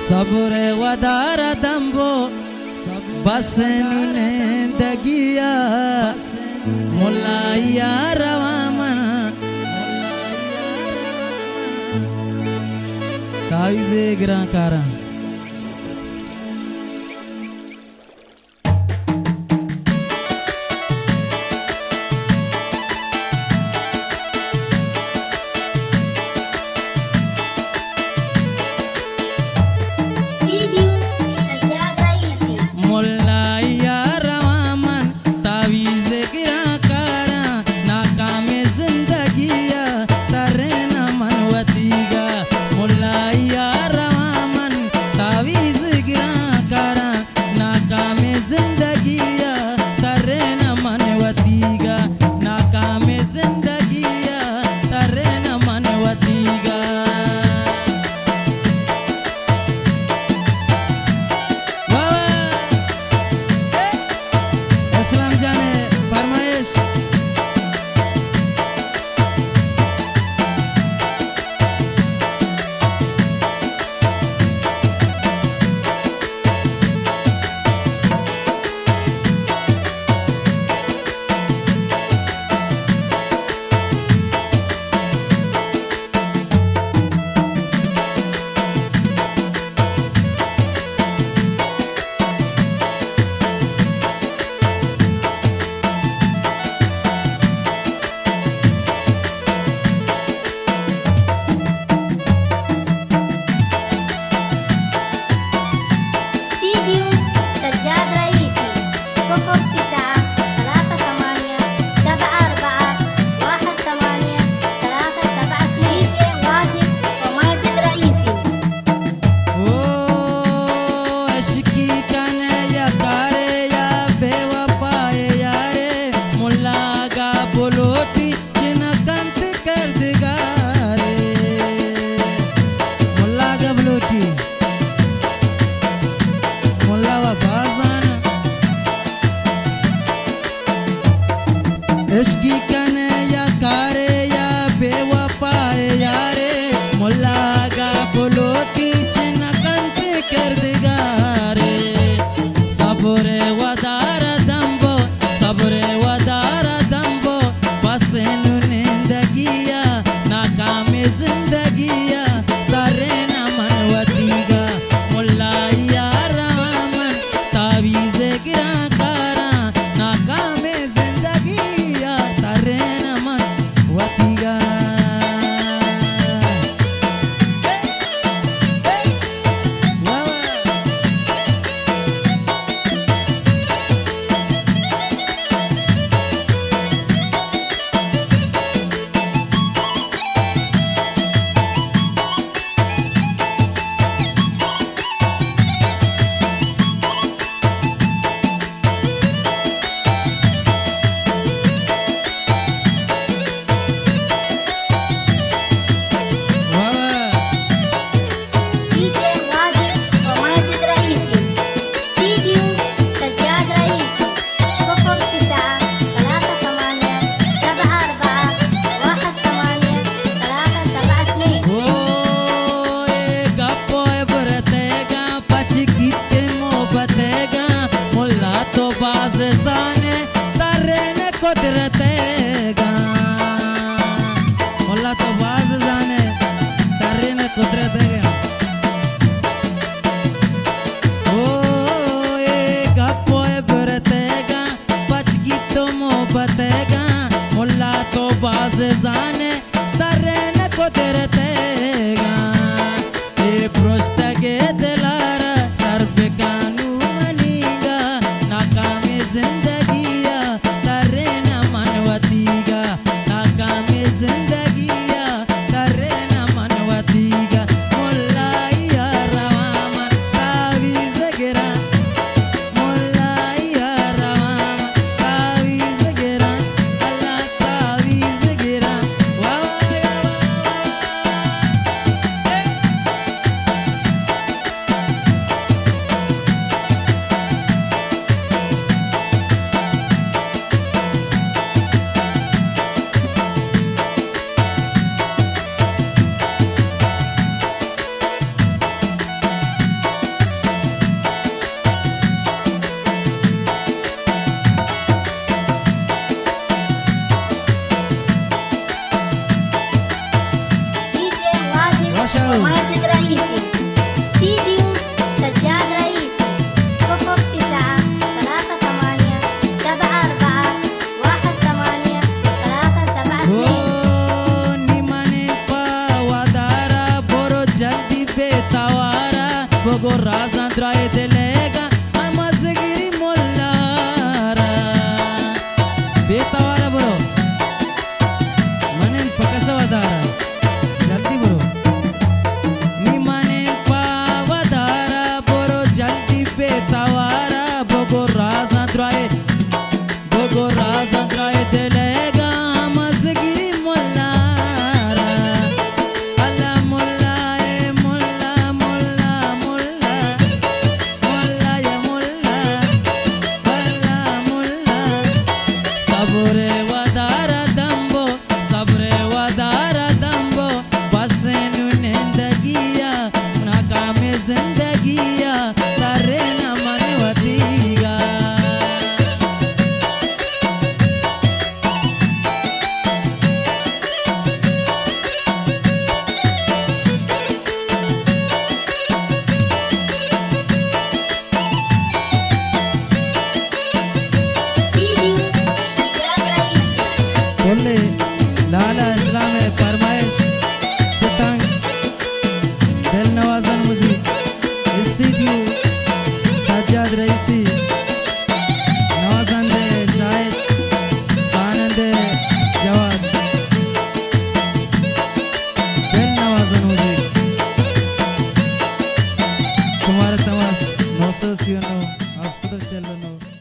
सबरे वदारा दम्बो बस नुनेंदगिया मुलाया रवामन ताविजे ग्राकारा bogo razan trae delega amazgiri mollara betawara bro manen pakasa wadara jaldi bro ni manen pa wadara bro jaldi betawara bogo razan trae delega amazgiri mollara alla molla e molla molla molla molla ya molla alla molla sabre wadara dambo basenu nendagiya nakame zindagiya tarena manwatiga बोले लाला इस्लाम है फरमाइश चितंग दिल नवाजन मुझी studio Sajjad रईसी नवाजन दे शाहिद आनंद जवाद दिल नवाजन मुझी तुम्हारे Thomas 900 आप सुधर चलो